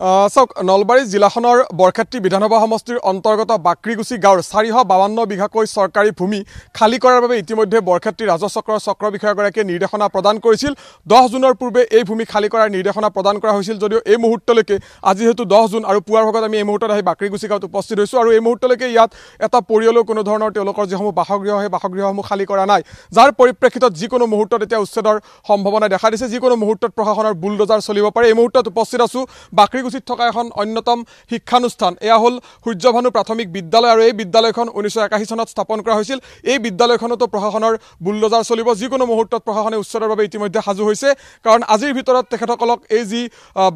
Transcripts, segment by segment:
চাওক নলবাৰী জিলাখনৰ বৰক্ষেত্ৰী বিধানসভা সমষ্টিৰ অন্তৰ্গত বাক্ৰীগুচি গাঁৱৰ 452 বিঘাকৈ চৰকাৰী ভূমি খালী কৰাৰ বাবে ইতিমধ্যে বৰক্ষেত্ৰী ৰাজচক্ৰৰ চক্ৰ বিষয়াগৰাকীয়ে নিৰ্দেশনা প্ৰদান কৰিছিল। 10 জুনৰ পূৰ্বে এই ভূমি খালী কৰাৰ নিৰ্দেশনা প্ৰদান কৰা হৈছিল যদিও এই মুহূৰ্তলৈকে আজি হেতু 10 জুন আৰু পুৱাৰ ভাগত আমি এই মুহূৰ্তত আহি বাক্ৰীগুচি গাঁৱত উপস্থিত হৈছোঁ আৰু এই মুহূৰ্তলৈকে ইয়াত এটা পৰিয়ালৰ কোনো ধৰণৰ তেওঁলোকৰ যিসমূহ বাসগৃহ সেই বাসগৃহসমূহ খালী কৰা নাই, যাৰ পৰিপ্ৰেক্ষিতত যিকোনো মুহূৰ্তত এতিয়া উচ্ছেদৰ সম্ভাৱনা দেখা দিছে। যিকোনো মুহূৰ্তত প্ৰশাসনৰ বুলডোজাৰ চলিব পাৰে। এই মুহূৰ্তত উপস্থিত আছোঁ বাক্ৰীগুচিত থকা এখন অন্যতম শিক্ষানুষ্ঠান, এয়া হ'ল সূৰ্যভানু প্ৰাথমিক বিদ্যালয় আৰু এই বিদ্যালয়খন 1981 চনত স্থাপন কৰা হৈছিল। এই বিদ্যালয়খনতো প্ৰশাসনৰ বুলডোজাৰ চলিব। যিকোনো মুহূৰ্তত প্ৰশাসনে উচ্ছেদৰ বাবে ইতিমধ্যে সাজু হৈছে, কাৰণ আজিৰ ভিতৰত তেখেতসকলক এই যি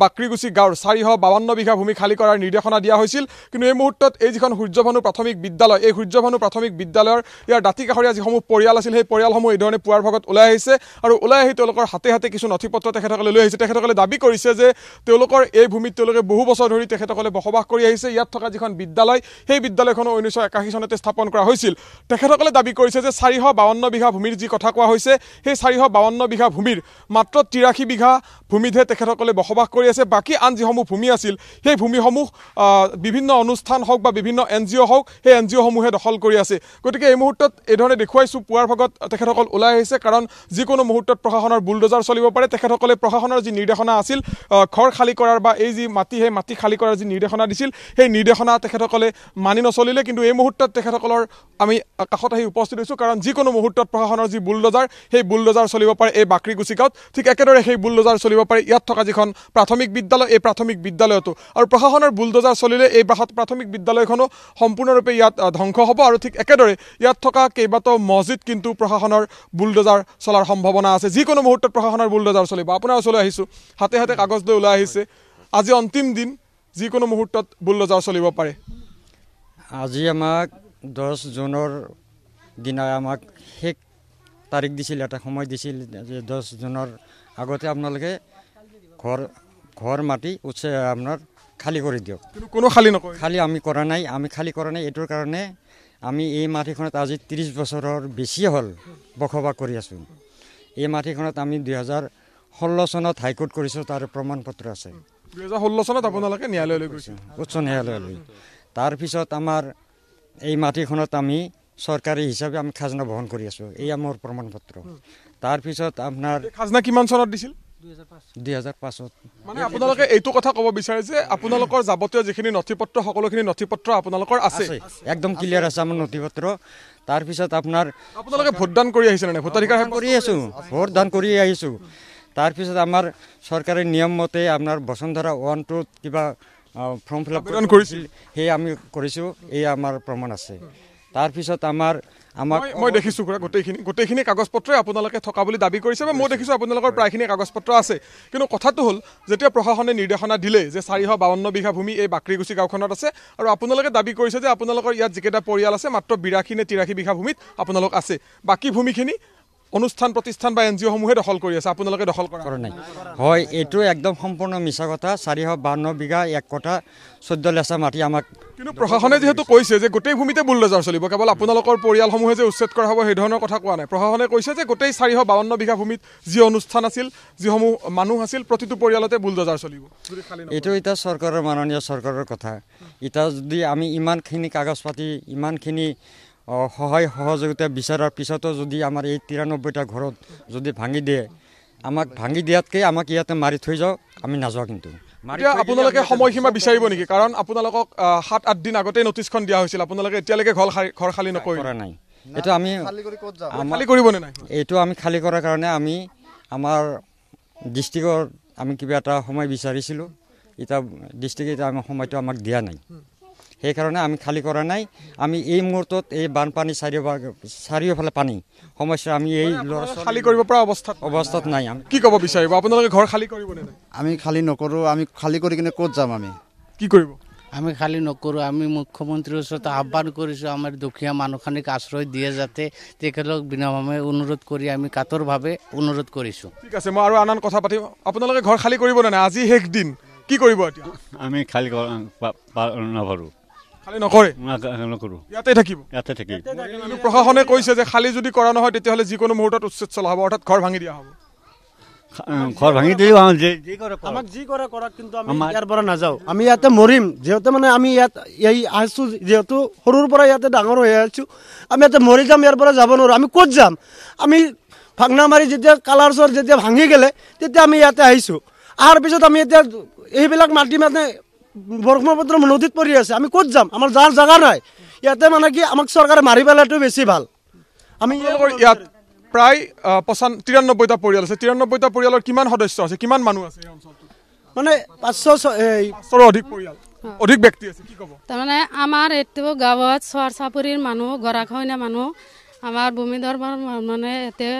বাক্ৰীগুচি গাঁৱৰ 452 বিঘা ভূমি খালী কৰাৰ নিৰ্দেশনা দিয়া হৈছিল। কিন্তু এই মুহূৰ্তত এই যিখন সূৰ্যভানু প্ৰাথমিক বিদ্যালয়, এই সূৰ্যভানু প্ৰাথমিক বিদ্যালয়ৰ ইয়াৰ দাঁতিকাষৰীয়া যিসমূহ পৰিয়াল আছিল, সেই পৰিয়ালসমূহ এই ধৰণে পুৱাৰ ভাগত ওলাই আহিছে আৰু ওলাই আহি তেওঁলোকৰ হাতে হাতে কিছু নথি পত্ৰ তেখেতসকলে লৈ আহিছে। তেখেতসকলে দাবী কৰিছে যে তেওঁলোকৰ এই ভূমিত তেওঁলোকে বহু বছৰ ধৰি তেখেতসকলে বসবাস কৰি আহিছে। ইয়াত থকা যিখন বিদ্যালয়, সেই বিদ্যালয়খনো 1981 চনতে স্থাপন কৰা হৈছিল। তেখেতসকলে দাবী কৰিছে যে 452 বিঘা ভূমিৰ যি কথা কোৱা হৈছে, সেই 452 বিঘা ভূমিৰ মাত্ৰ 83 বিঘা ভূমিতহে তেখেতসকলে বসবাস কৰি আছে। বাকী আন যিসমূহ ভূমি আছিল, সেই ভূমিসমূহ বিভিন্ন অনুষ্ঠান হওক বা বিভিন্ন NGO হওক, সেই NGOসমূহে দখল কৰি আছে। গতিকে এই মুহূৰ্তত এই ধৰণে দেখুৱাইছোঁ পুৱাৰ ভাগত তেখেতসকল ওলাই আহিছে, কাৰণ যিকোনো মুহূৰ্তত প্ৰশাসনৰ বুলডোজাৰ চলিব পাৰে। তেখেতসকলে প্ৰশাসনৰ যি নিৰ্দেশনা আছিল ঘৰ খালী কৰাৰ বা এই যি মাটি, সেই মাটি খালী কৰাৰ যি নিৰ্দেশনা দিছিল, সেই নিৰ্দেশনা তেখেতসকলে মানি নচলিলে। কিন্তু এই মুহূৰ্তত তেখেতসকলৰ আমি কাষত আহি উপস্থিত হৈছোঁ, কাৰণ যিকোনো মুহূৰ্তত প্ৰশাসনৰ যি বুলডোজাৰ, সেই বুলডোজাৰ চলিব পাৰে এই বাক্ৰীগুচি গাঁৱত। ঠিক একেদৰে সেই বুলডোজাৰ চলিব পাৰে ইয়াত থকা যিখন প্ৰাথমিক বিদ্যালয়, এই প্ৰাথমিক বিদ্যালয়তো। আৰু প্ৰশাসনৰ বুলডোজাৰ চলিলে এই প্ৰাথমিক বিদ্যালয়খনো সম্পূৰ্ণৰূপে ইয়াত ধ্বংস হ'ব। আৰু ঠিক একেদৰে ইয়াত থকা কেইবাটাও মছজিদ কিন্তু প্ৰশাসনৰ বুলডোজাৰ চলাৰ সম্ভাৱনা আছে। যিকোনো মুহূৰ্তত প্ৰশাসনৰ বুলডোজাৰ চলিব। আপোনাৰ ওচৰলৈ আহিছোঁ, হাতে হাতে কাগজ লৈ ওলাই আহিছে। আজি অন্তিম দিন, যিকোনো মুহূৰ্তত বুলডোজাৰ চলিব পাৰে। আজি আমাক 10 জুনৰ দিনা আমাক শেষ তাৰিখ দিছিল, এটা সময় দিছিল যে 10 জুনৰ আগতে আপোনালোকে ঘৰ মাটি আপোনাৰ খালী কৰি দিয়ক। কিন্তু কোনো খালী নকৰে। খালী আমি কৰা নাই, খালী কৰা নাই। এইটোৰ কাৰণে আমি এই মাটিখনত আজি 30 বছৰৰ বেছি হ'ল বসবাস কৰি আছোঁ। এই মাটিখনত আমি 2016 চনত হাইকোৰ্ট কৰিছোঁ, তাৰ প্ৰমাণ পত্ৰ আছে। 2016 চনত আপোনালোকে ন্যায়ালয়লৈ গৈছে, উচ্চ ন্যায়ালয়লৈ। তাৰপিছত আমাৰ এই মাটিখনত আমি চৰকাৰী হিচাপে আমি খাজনা বহন কৰি আছোঁ, এই আমাৰ প্ৰমাণ পত্ৰ। তাৰপিছত আপোনাৰ খাজনা কিমান চনত দিছিল? 2005 মানে আপোনালোকে এইটো কথা ক'ব বিচাৰে যে আপোনালোকৰ যাৱতীয় যিখিনি নথি পত্ৰ, সকলোখিনি নথি পত্ৰ আপোনালোকৰ আছে, একদম ক্লিয়াৰ আছে আমাৰ নথি পত্ৰ। তাৰপিছত আপোনালোকে ভোটদান কৰি আহিছে নে? ভোটাধিকাৰ কৰি আছোঁ, ভোটদান কৰি আহিছোঁ। তাৰপিছত আমাৰ চৰকাৰী নিয়ম মতে আপোনাৰ বসুন্ধৰা 1-2 কিবা ফৰ্ম ফিল আপ কৰিছিল, সেই আমি কৰিছোঁ, এই আমাৰ প্ৰমাণ আছে। তাৰপিছত মই দেখিছোঁ গোটেইখিনি কাগজ পত্ৰই আপোনালোকে থকা বুলি দাবী কৰিছে, বা মই দেখিছোঁ আপোনালোকৰ প্ৰায়খিনি কাগজ পত্ৰ আছে। কিন্তু কথাটো হ'ল, যেতিয়া প্ৰশাসনে নিৰ্দেশনা দিলে যে 452 বিঘা ভূমি এই বাক্ৰীগুচি গাঁওখনত আছে, আৰু আপোনালোকে দাবী কৰিছে যে আপোনালোকৰ ইয়াত যিকেইটা পৰিয়াল আছে মাত্ৰ 82 নে 83 বিঘা ভূমিত আপোনালোক আছে, বাকী ভূমিখিনি অনুষ্ঠান প্ৰতিষ্ঠান বা NGOসমূহে দখল কৰি আছে, আপোনালোকে দখল কৰা নাই। হয়, এইটো একদম সম্পূৰ্ণ মিছা কথা। 452 বিঘা 1 কঠা 14 লেচা মাটি আমাক। কিন্তু প্ৰশাসনে যিহেতু কৈছে যে গোটেই ভূমিতে বুলডোজাৰ চলিব, কেৱল আপোনালোকৰ পৰিয়ালসমূহে যে উচ্ছেদ কৰা হ'ব সেই ধৰণৰ কথা কোৱা নাই। প্ৰশাসনে কৈছে যে গোটেই 452 বিঘা ভূমিত যি অনুষ্ঠান আছিল, যিসমূহ মানুহ আছিল, প্ৰতিটো পৰিয়ালতে বুলডোজাৰ চলিব। এইটো এতিয়া চৰকাৰৰ, মাননীয় চৰকাৰৰ কথা। এতিয়া যদি আমি ইমানখিনি কাগজ পাতি, ইমানখিনি সহায় সহযোগিতা বিচাৰাৰ পিছতো যদি আমাৰ এই 93টা ঘৰত যদি ভাঙি দিয়ে, আমাক ভাঙি দিয়াতকৈ আমাক ইয়াতে মাৰি থৈ যাওক, আমি নাযাওঁ। কিন্তু আপোনালোকে সময়সীমা বিচাৰিব নেকি? কাৰণ আপোনালোকক 7-8 দিন আগতেই নটিচখন দিয়া হৈছিল, আপোনালোকে এতিয়ালৈকে ঘৰ খালী নকৰা নাই। এইটো আমি খালী কৰিব নে নাই? এইটো আমি খালী কৰাৰ কাৰণে আমি আমাৰ ডিষ্ট্ৰিক্টৰ আমি কিবা এটা সময় বিচাৰিছিলোঁ, এতিয়া ডিষ্ট্ৰিক্টে আমাৰ সময়টো আমাক দিয়া নাই, সেইকাৰণে আমি খালী কৰা নাই। আমি এই মুহূৰ্তত এই বানপানী চাৰিওফালে পানী সমস্যা, আমি এই খালী কৰিব পৰা অৱস্থাত নাই। কি ক'ব বিচাৰিব? আপোনালোকে ঘৰ খালী কৰিব নে নাই? আমি খালী নকৰোঁ। আমি খালী কৰি কিনে ক'ত যাম? আমি কি কৰিব? আমি খালী নকৰোঁ। আমি মুখ্যমন্ত্ৰীৰ ওচৰত আহ্বান কৰিছোঁ, আমাৰ দুখীয়া মানুহখিনিক আশ্ৰয় দিয়ে যাতে, তেখেতক বিনামূলীয়াভাৱে অনুৰোধ কৰি আমি কাতৰভাৱে অনুৰোধ কৰিছোঁ। ঠিক আছে, মই আৰু আন কথা পাতিম। আপোনালোকে ঘৰ খালী কৰিব নে নাই? আজি শেষ দিন, কি কৰিব এতিয়া? আমি খালী নকৰোঁ। খালী নকৰে? নকৰোঁ, ইয়াতে থাকিব। কিন্তু প্ৰশাসনে কৈছে যে খালী যদি কৰা নহয় তেতিয়াহ'লে যিকোনো মুহূৰ্তত উচ্ছেদ চলা হ'ব, অৰ্থাৎ ঘৰ ভাঙি দিয়া হ'ব। ঘৰ ভাঙি দিলেও যি কৰে কৰক। আমাক যি কৰে কৰক, কিন্তু আমি আমাৰ- ইয়াৰ পৰা নাযাওঁ। আমি ইয়াতে মৰিম, যিহেতু মানে আমি ইয়াত আছোঁ, যিহেতু সৰুৰ পৰা ইয়াতে ডাঙৰ হৈ আছোঁ, আমি ইয়াতে মৰি যাম, ইয়াৰ পৰা যাব নোৱাৰোঁ। আমি ক'ত যাম? আমি ভাংনামাৰি যেতিয়া কালাৰ চৰ যেতিয়া ভাঙি গ'লে তেতিয়া আমি ইয়াতে আহিছোঁ। অহাৰ পিছত আমি এতিয়া এইবিলাক মাটি মানে ব্ৰহ্মপুত্ৰ নদীত পৰি আছে, আমি ক'ত যাম? আমাৰ যাৰ জেগা নাই। ইয়াতে মানে কি আমাক চৰকাৰে মাৰি পেলোৱাটো বেছি ভাল। আমি আপোনালোকৰ ইয়াত প্ৰায় 93টা পৰিয়াল আছে। 93টা পৰিয়ালৰ কিমান সদস্য আছে, কিমান মানুহ আছে এই অঞ্চলটোত? মানে 500 500ৰো অধিক পৰিয়াল, অধিক ব্যক্তি আছে, কি ক'ব? তাৰমানে আমাৰ এইটো গাঁৱত চৰ চাপৰিৰ মানুহ, গৰাখহনীয়া মানুহ, আমাৰ ভূমিধৰ মানে ইয়াতে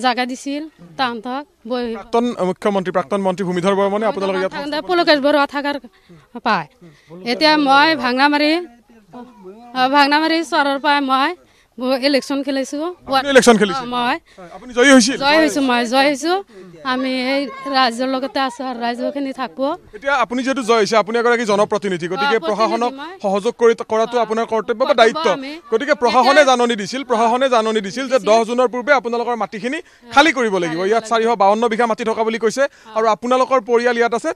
জাগা দিছিল তাহাঁতক প্ৰাক্তন মুখ্যমন্ত্ৰী, প্ৰাক্তন মন্ত্ৰী ভূমিধৰ বৰ্মনে আপোনালোকে ইয়াত পুলকেশ বৰুৱা থাকাৰ পায়। এতিয়া মই ভাংনামাৰি চৰৰ পৰাই মই ইলেকশ্যন খেলিছোঁ। ইলেকশ্যন খেলিছে, মই আপুনি জয়ী হৈছিল? জয় হৈছোঁ। আমি এই ৰাইজৰ লগতে আছোঁ আৰু ৰাইজৰখিনি থাকব। এতিয়া আপুনি যিহেতু জয় হৈছে, আপুনি এগৰাকী জনপ্ৰতিনিধি, গতিকে প্ৰশাসনক সহযোগ কৰাটো আপোনাৰ কৰ্তব্য বা দায়িত্ব। গতিকে প্ৰশাসনে জাননী দিছিল যে 10 জুনৰ পূৰ্বে আপোনালোকৰ মাটিখিনি খালী কৰিব লাগিব। ইয়াত 452 বিঘা মাটি থকা বুলি কৈছে, আৰু আপোনালোকৰ পৰিয়াল ইয়াত আছে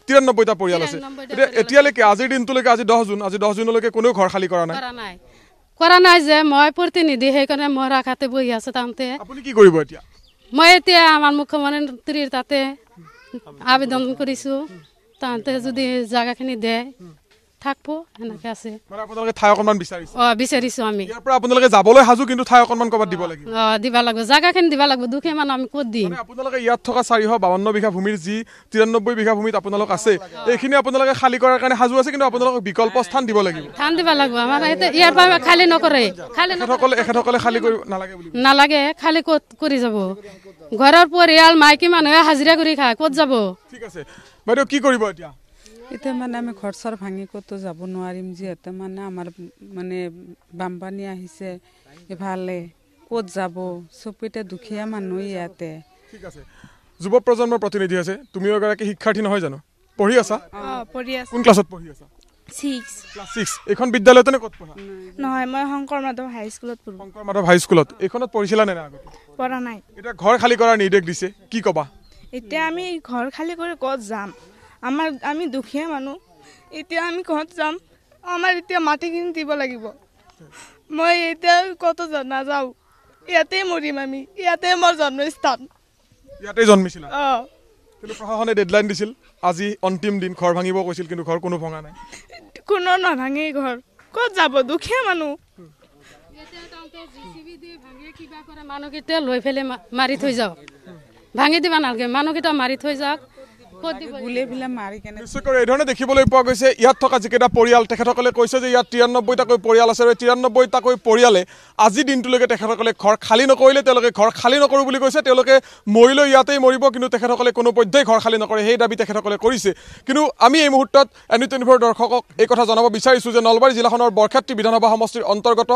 93টা পৰিয়াল আছে। এতিয়া এতিয়ালৈকে আজিৰ দিনটোলৈকে, আজি 10 জুনলৈকে কোনেও ঘৰ খালী কৰা নাই যে মই প্ৰতিনিধি, সেইকাৰণে মই ৰাখাতে বহি আছো। তাতে আপুনি কি কৰিব এতিয়া? মই এতিয়া আমাৰ মুখ্যমন্ত্ৰীৰ তাতে আবেদন কৰিছোঁ, তাহাঁতে যদি জাগাখিনি দিয়ে থাকব, সেনেকে আছে। মানে আপোনালোকে ঠাই অকণমান বিচাৰিছে? বিচাৰিছোঁ আমি। ইয়াৰ পৰা আপোনালোকে যাবলৈ সাজু, কিন্তু ঠাই অকণমান ক'ৰবাত দিব লাগিব। দিব লাগিব, জাগাখিনি দিব লাগিব। দুখীয়া মানুহ আমি ক'ত দিম? আপোনালোকে ইয়াত থকা 452 বিঘা ভূমিৰ যি 93 বিঘা ভূমিত আপোনালোক আছে, এইখিনি আপোনালোকে খালী কৰাৰ কাৰণে সাজু আছে, কিন্তু আপোনালোকক বিকল্প স্থান দিব লাগিব। ধান দিব লাগিব। আমাৰ ইয়াৰ পৰা খালী নকৰে, এখেতসকলে খালী কৰিব নালাগে। খালী ক'ত কৰি যাব? ঘৰৰ পৰিয়াল মাইকী মানুহে হাজিৰা কৰি খায়, ক'ত যাব? ঠিক আছে বাইদেউ, কি কৰিব এতিয়া? এতিয়া মানে আমি ঘৰ চৰ ভাঙি ক'তো যাব নোৱাৰিম, যিহেতু মানে আমাৰ মানে বানপানী আহিছে ইফালে, ক'ত যাব? চবতে দুখীয়া মানুহ ইয়াতে। ঠিক আছে, যুৱ প্ৰজন্মৰ প্ৰতিনিধি আছে, তুমিও এগৰাকী শিক্ষাৰ্থী নহয় জানো? পঢ়ি আছা? কোন ক্লাছত পঢ়ি আছা? 6 ক্লাছ 6। এইখন বিদ্যালয়তে ক'ত পঢ়া? নহয়, মই শংকৰ মাধৱ হাইস্কুলত পঢ়ো। শংকৰ মাধৱ হাইস্কুলত। এইখনত পঢ়িছিলা নে আগতে? পঢ়া নাই। এতিয়া ঘৰ খালী কৰাৰ নিৰ্দেশ দিছে, কি ক'বা? এতিয়া আমি ঘৰ খালী কৰি ক'ত যাম? আমি দুখীয়া মানুহ, এতিয়া আমি ক'ত যাম? আমাৰ এতিয়া মাটিখিনি দিব লাগিব। মই এতিয়া ক'তো নাযাওঁ, ইয়াতে মৰিম আমি। ইয়াতে মোৰ জন্মস্থান। ইয়াতে জন্মিছিলা? কিন্তু প্ৰশাসনে ডেডলাইন দিছিল, আজি অন্তিম দিন, ঘৰ ভাঙিব কৈছিল, কিন্তু ঘৰ কোনো ভঙা নাই। কোনো নাভাঙে ঘৰ, ক'ত যাব? দুখীয়া মানুহ। মানুহকেইটা লৈ পেলাই মাৰি থৈ যাওক, ভাঙি দিবা নালাগে। মানুহকেইটা মাৰি থৈ যাওক, নিশ্চয়কৈ এই ধৰণে দেখিবলৈ পোৱা গৈছে। ইয়াত থকা যিকেইটা পৰিয়াল, তেখেতসকলে কৈছে যে ইয়াত 93টাকৈ পৰিয়াল আছে, আৰু 93টাকৈ পৰিয়ালে আজি দিনটোলৈকে তেখেতসকলে ঘৰ খালী নকৰিলে। তেওঁলোকে ঘৰ খালী নকৰোঁ বুলি কৈছে, তেওঁলোকে মৰিলেও ইয়াতেই মৰিব, কিন্তু তেখেতসকলে কোনো পধ্যেই ঘৰ খালী নকৰে, সেই দাবী তেখেতসকলে কৰিছে। কিন্তু আমি এই মুহূৰ্তত NU24 দৰ্শকক এই কথা জনাব বিচাৰিছোঁ যে নলবাৰী জিলাখনৰ বৰক্ষেত্ৰী বিধানসভা সমষ্টিৰ অন্তৰ্গত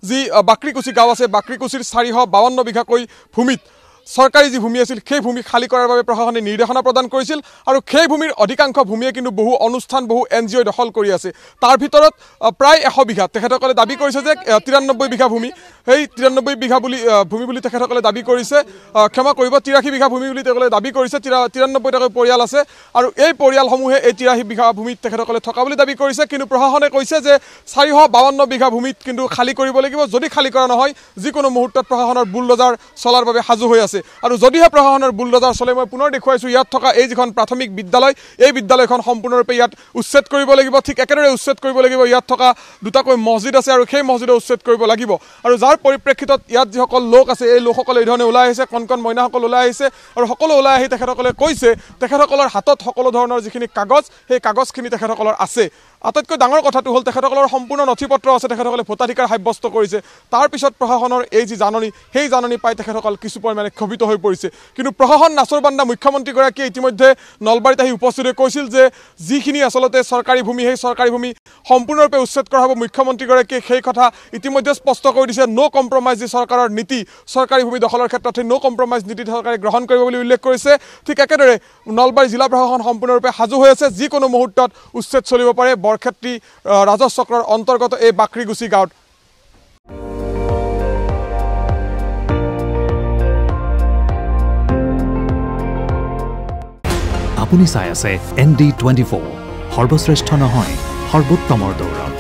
যি বাক্ৰীকুচি গাঁও আছে, বাক্ৰীকুচিৰ 452 বিঘাকৈ ভূমিত চৰকাৰী যি ভূমি আছিল, সেই ভূমি খালী কৰাৰ বাবে প্ৰশাসনে নিৰ্দেশনা প্ৰদান কৰিছিল, আৰু সেই ভূমিৰ অধিকাংশ ভূমিয়ে কিন্তু বহু অনুষ্ঠান, বহু NGOই দখল কৰি আছে। তাৰ ভিতৰত প্ৰায় 100 বিঘা তেখেতসকলে দাবী কৰিছে যে 93 বিঘা ভূমি, সেই 93 বিঘা ভূমি বুলি তেখেতসকলে দাবী কৰিছে। ক্ষমা কৰিব, 83 বিঘা ভূমি বুলি তেওঁলোকে দাবী কৰিছে। 93টাকৈ পৰিয়াল আছে, আৰু এই পৰিয়ালসমূহে এই 83 বিঘা ভূমিত তেখেতসকলে থকা বুলি দাবী কৰিছে। কিন্তু প্ৰশাসনে কৈছে যে 452 বিঘা ভূমিত কিন্তু খালী কৰিব লাগিব। যদি খালী কৰা নহয়, যিকোনো মুহূৰ্তত প্ৰশাসনৰ বুলডোজাৰ চলাৰ বাবে সাজু হৈ আছে। আৰু যদিহে প্ৰশাসনৰ বুলডোজাৰ চলে, মই পুনৰ দেখুৱাইছোঁ, ইয়াত থকা এই যিখন প্ৰাথমিক বিদ্যালয়, এই বিদ্যালয়খন সম্পূৰ্ণৰূপে ইয়াত উচ্ছেদ কৰিব লাগিব। ঠিক একেদৰে উচ্ছেদ কৰিব লাগিব ইয়াত থকা দুটাকৈ মছজিদ আছে, আৰু সেই মছজিদো উচ্ছেদ কৰিব লাগিব। আৰু যাৰ পৰিপ্ৰেক্ষিতত ইয়াত যিসকল লোক আছে, এই লোকসকলে এই ধৰণে ওলাই আহিছে, কণ মইনাসকল ওলাই আহিছে, আৰু সকলো ওলাই আহি তেখেতসকলে কৈছে তেখেতসকলৰ হাতত সকলো ধৰণৰ যিখিনি কাগজ, সেই কাগজখিনি তেখেতসকলৰ আছে। আটাইতকৈ ডাঙৰ কথাটো হ'ল তেখেতসকলৰ সম্পূৰ্ণ নথি পত্ৰ আছে, তেখেতসকলে ভোটাধিকাৰ সাব্যস্ত কৰিছে। তাৰপিছত প্ৰশাসনৰ এই যি জাননী, সেই জাননী পাই তেখেতসকল কিছু পৰিমাণে ক্ষোভিত হৈ পৰিছে। কিন্তু প্ৰশাসন নাচৰবান্দা মুখ্যমন্ত্ৰীগৰাকীয়ে ইতিমধ্যে নলবাৰীত আহি উপস্থিত হৈ কৈছিল যে যিখিনি আচলতে চৰকাৰী ভূমি, সেই চৰকাৰী ভূমি সম্পূৰ্ণৰূপে উচ্ছেদ কৰা হ'ব। মুখ্যমন্ত্ৰীগৰাকীয়ে সেই কথা ইতিমধ্যে স্পষ্ট কৰি দিছে। ন' কম্প্ৰমাইজ যি চৰকাৰৰ নীতি, চৰকাৰী ভূমি দখলৰ ক্ষেত্ৰত সেই ন' কম্প্ৰমাইজ নীতি চৰকাৰে গ্ৰহণ কৰিব বুলি উল্লেখ কৰিছে। ঠিক একেদৰে নলবাৰী জিলা প্ৰশাসন সম্পূৰ্ণৰূপে সাজু হৈ আছে, যিকোনো মুহূৰ্তত উচ্ছেদ চলিব পাৰে বৰক্ষেত্ৰী ৰাজহ চক্ৰৰ অন্তৰ্গত এই বাক্ৰীগুচি গাঁৱত। আপুনি চাই আছে ND24 সৰ্বশ্ৰেষ্ঠ নহয় সৰ্বোত্তমৰ দৌৰত